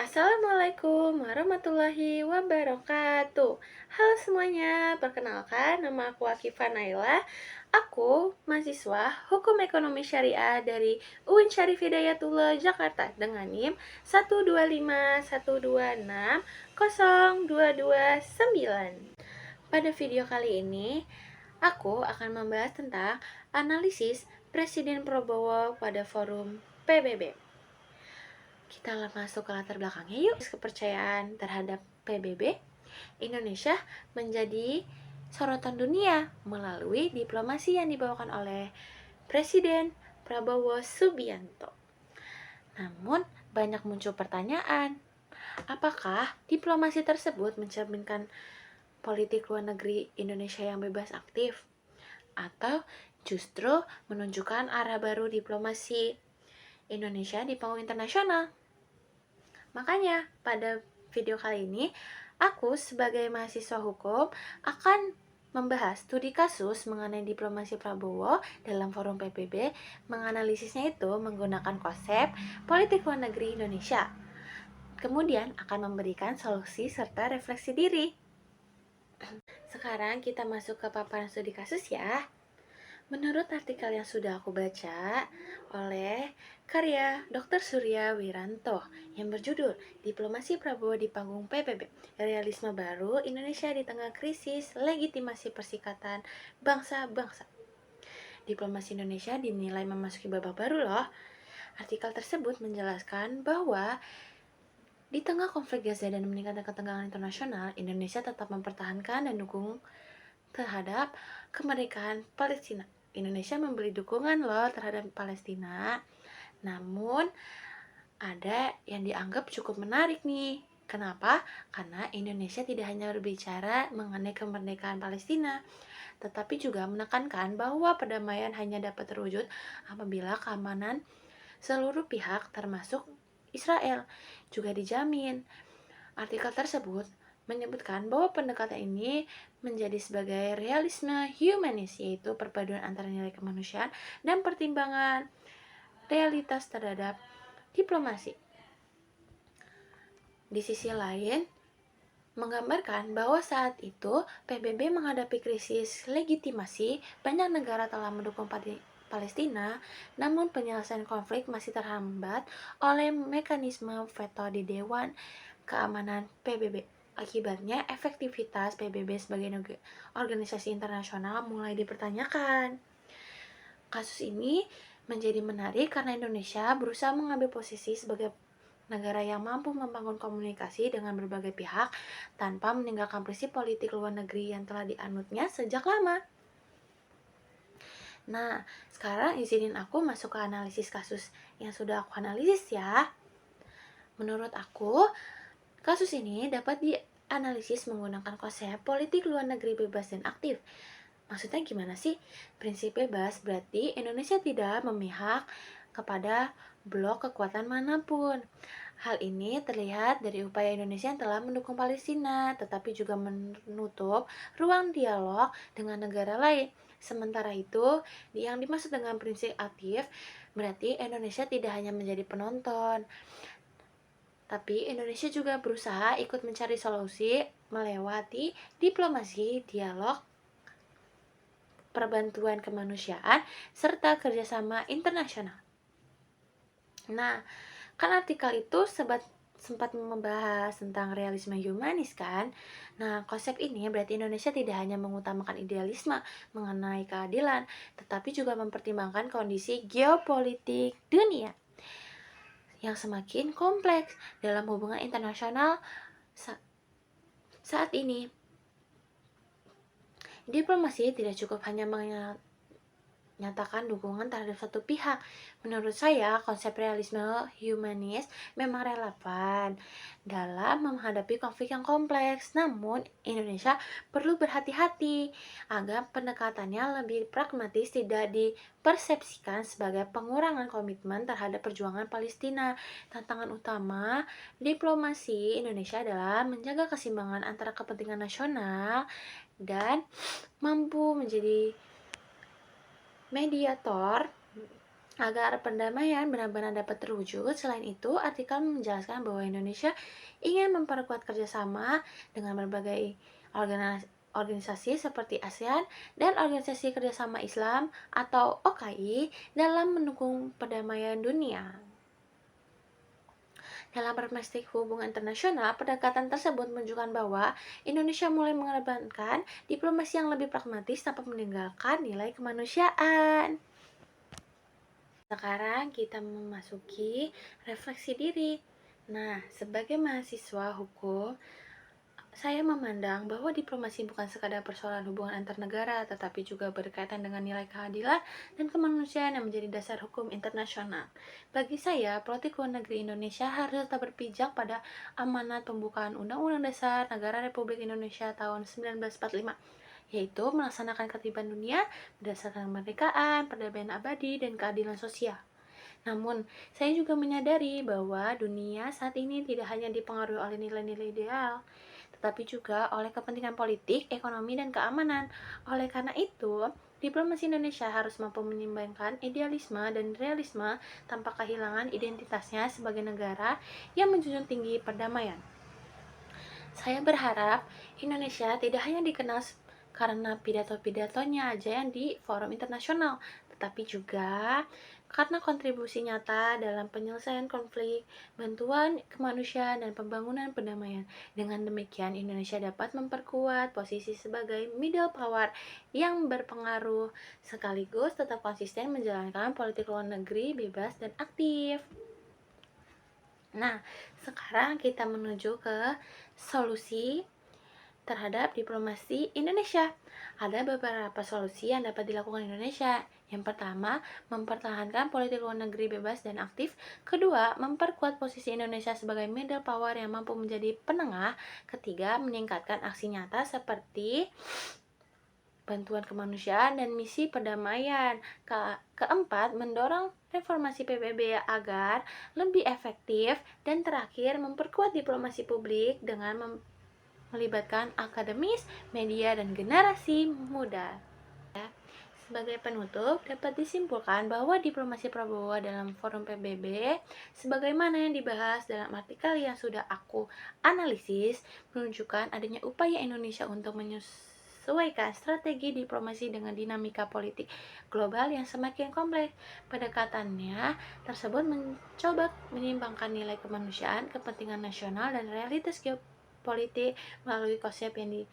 Assalamualaikum warahmatullahi wabarakatuh. Halo semuanya, perkenalkan nama aku Akifah Naila. Aku mahasiswa Hukum Ekonomi Syariah dari UIN Syarif Hidayatullah Jakarta dengan NIM 12512602229. Pada video kali ini, aku akan membahas tentang analisis Presiden Prabowo pada forum PBB. Kita masuk ke latar belakangnya yuk. Kepercayaan terhadap PBB, Indonesia menjadi sorotan dunia melalui diplomasi yang dibawakan oleh Presiden Prabowo Subianto. Namun, banyak muncul pertanyaan, apakah diplomasi tersebut mencerminkan politik luar negeri Indonesia yang bebas aktif? Atau justru menunjukkan arah baru diplomasi Indonesia di panggung internasional? Makanya, pada video kali ini, aku sebagai mahasiswa hukum akan membahas studi kasus mengenai diplomasi Prabowo dalam forum PBB, menganalisisnya itu menggunakan konsep politik luar negeri Indonesia. Kemudian akan memberikan solusi serta refleksi diri. Sekarang kita masuk ke paparan studi kasus ya. Menurut artikel yang sudah aku baca oleh karya Dr. Surya Wiranto yang berjudul Diplomasi Prabowo di Panggung PBB, Realisme Baru Indonesia di Tengah Krisis Legitimasi Persikatan Bangsa-Bangsa. Diplomasi Indonesia dinilai memasuki babak baru loh. Artikel tersebut menjelaskan bahwa di tengah konflik Gaza dan meningkatnya ketegangan internasional, Indonesia tetap mempertahankan dan dukung terhadap kemerdekaan Palestina. Indonesia memberi dukungan loh terhadap Palestina. Namun ada yang dianggap cukup menarik nih. Kenapa? Karena Indonesia tidak hanya berbicara mengenai kemerdekaan Palestina, tetapi juga menekankan bahwa perdamaian hanya dapat terwujud apabila keamanan seluruh pihak termasuk Israel juga dijamin. Artikel tersebut menyebutkan bahwa pendekatan ini menjadi sebagai realisme humanis, yaitu perpaduan antara nilai kemanusiaan dan pertimbangan realitas terhadap diplomasi. Di sisi lain, menggambarkan bahwa saat itu PBB menghadapi krisis legitimasi, banyak negara telah mendukung Palestina, namun penyelesaian konflik masih terhambat oleh mekanisme veto di Dewan Keamanan PBB. Akibatnya, efektivitas PBB sebagai organisasi internasional mulai dipertanyakan. Kasus ini menjadi menarik karena Indonesia berusaha mengambil posisi sebagai negara yang mampu membangun komunikasi dengan berbagai pihak tanpa meninggalkan prinsip politik luar negeri yang telah dianutnya sejak lama. Nah, sekarang izinin aku masuk ke analisis kasus yang sudah aku analisis ya. Menurut aku, kasus ini dapat dianalisis menggunakan konsep politik luar negeri bebas dan aktif. Maksudnya gimana sih? Prinsip bebas berarti Indonesia tidak memihak kepada blok kekuatan manapun. Hal ini terlihat dari upaya Indonesia yang telah mendukung Palestina, tetapi juga menutup ruang dialog dengan negara lain. Sementara itu, yang dimaksud dengan prinsip aktif berarti Indonesia tidak hanya menjadi penonton, tapi Indonesia juga berusaha ikut mencari solusi melewati diplomasi, dialog, perbantuan kemanusiaan, serta kerjasama internasional. Nah, kan artikel itu sempat membahas tentang realisme humanis kan. Nah, konsep ini berarti Indonesia tidak hanya mengutamakan idealisme mengenai keadilan, tetapi juga mempertimbangkan kondisi geopolitik dunia yang semakin kompleks dalam hubungan internasional saat ini. Diplomasi tidak cukup hanya menyatakan dukungan terhadap satu pihak. Menurut saya, konsep realisme humanis memang relevan dalam menghadapi konflik yang kompleks. Namun, Indonesia perlu berhati-hati agar pendekatannya lebih pragmatis, tidak dipersepsikan sebagai pengurangan komitmen terhadap perjuangan Palestina. Tantangan utama diplomasi Indonesia adalah menjaga keseimbangan antara kepentingan nasional dan mampu menjadi mediator Agar perdamaian benar-benar dapat terwujud, selain itu, artikel menjelaskan bahwa Indonesia ingin memperkuat kerjasama dengan berbagai organisasi seperti ASEAN dan Organisasi Kerjasama Islam atau OKI dalam mendukung perdamaian dunia. Dalam perspektif hubungan internasional, pendekatan tersebut menunjukkan bahwa Indonesia mulai mengedepankan diplomasi yang lebih pragmatis tanpa meninggalkan nilai kemanusiaan. Sekarang kita memasuki refleksi diri. Nah, sebagai mahasiswa hukum, saya memandang bahwa diplomasi bukan sekadar persoalan hubungan antar negara, tetapi juga berkaitan dengan nilai keadilan dan kemanusiaan yang menjadi dasar hukum internasional. Bagi saya, politik luar negeri Indonesia harus tetap berpijak pada amanat pembukaan Undang-Undang Dasar Negara Republik Indonesia tahun 1945, yaitu melaksanakan ketertiban dunia berdasarkan kemerdekaan, perdamaian abadi, dan keadilan sosial. Namun, saya juga menyadari bahwa dunia saat ini tidak hanya dipengaruhi oleh nilai-nilai ideal, tetapi juga oleh kepentingan politik, ekonomi, dan keamanan. Oleh karena itu, diplomasi Indonesia harus mampu menyeimbangkan idealisme dan realisme tanpa kehilangan identitasnya sebagai negara yang menjunjung tinggi perdamaian. Saya berharap Indonesia tidak hanya dikenal karena pidato-pidatonya aja yang di forum internasional, tetapi juga karena kontribusi nyata dalam penyelesaian konflik, bantuan kemanusiaan, dan pembangunan perdamaian. Dengan demikian, Indonesia dapat memperkuat posisi sebagai middle power yang berpengaruh, sekaligus tetap konsisten menjalankan politik luar negeri bebas dan aktif. Nah, sekarang kita menuju ke solusi terhadap diplomasi Indonesia. Ada beberapa solusi yang dapat dilakukan Indonesia. Yang pertama, mempertahankan politik luar negeri bebas dan aktif. Kedua, memperkuat posisi Indonesia sebagai middle power yang mampu menjadi penengah. Ketiga, meningkatkan aksi nyata seperti bantuan kemanusiaan dan misi perdamaian. Keempat, mendorong reformasi PBB agar lebih efektif. Dan terakhir, memperkuat diplomasi publik dengan melibatkan akademis, media, dan generasi muda. Sebagai penutup, dapat disimpulkan bahwa diplomasi Prabowo dalam forum PBB, sebagaimana yang dibahas dalam artikel yang sudah aku analisis, menunjukkan adanya upaya Indonesia untuk menyesuaikan strategi diplomasi dengan dinamika politik global yang semakin kompleks. Pendekatannya tersebut mencoba menyeimbangkan nilai kemanusiaan, kepentingan nasional, dan realitas geopolitik melalui konsep yang di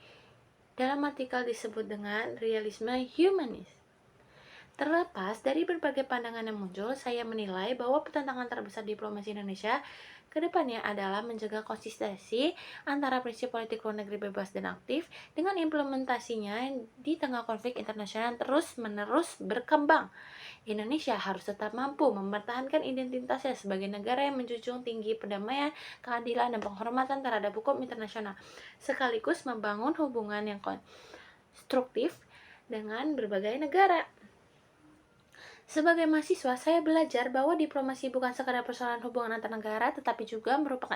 dalam artikel disebut dengan realisme humanis. Terlepas dari berbagai pandangan yang muncul, saya menilai bahwa tantangan terbesar diplomasi Indonesia ke depannya adalah menjaga konsistensi antara prinsip politik luar negeri bebas dan aktif dengan implementasinya di tengah konflik internasional terus-menerus berkembang. Indonesia harus tetap mampu mempertahankan identitasnya sebagai negara yang menjunjung tinggi perdamaian, keadilan, dan penghormatan terhadap hukum internasional, sekaligus membangun hubungan yang konstruktif dengan berbagai negara. Sebagai mahasiswa, saya belajar bahwa diplomasi bukan sekadar persoalan hubungan antar negara, tetapi juga merupakan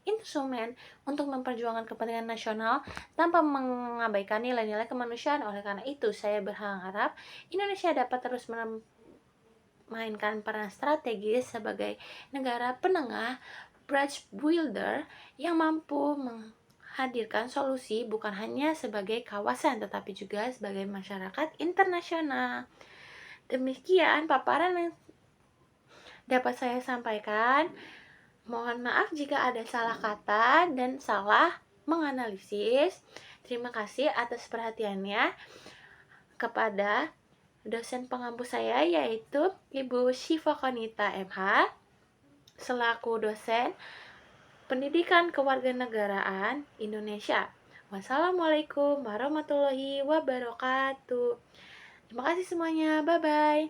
instrumen untuk memperjuangkan kepentingan nasional tanpa mengabaikan nilai-nilai kemanusiaan. Oleh karena itu, saya berharap Indonesia dapat terus memainkan peran strategis sebagai negara penengah, bridge builder yang mampu menghadirkan solusi bukan hanya sebagai kawasan, tetapi juga sebagai masyarakat internasional. Demikian paparan yang dapat saya sampaikan. Mohon maaf jika ada salah kata dan salah menganalisis. Terima kasih atas perhatiannya kepada dosen pengampu saya, yaitu Ibu Syifa Konita MH, selaku dosen Pendidikan Kewarganegaraan Indonesia. Wassalamualaikum warahmatullahi wabarakatuh. Terima kasih semuanya. Bye-bye.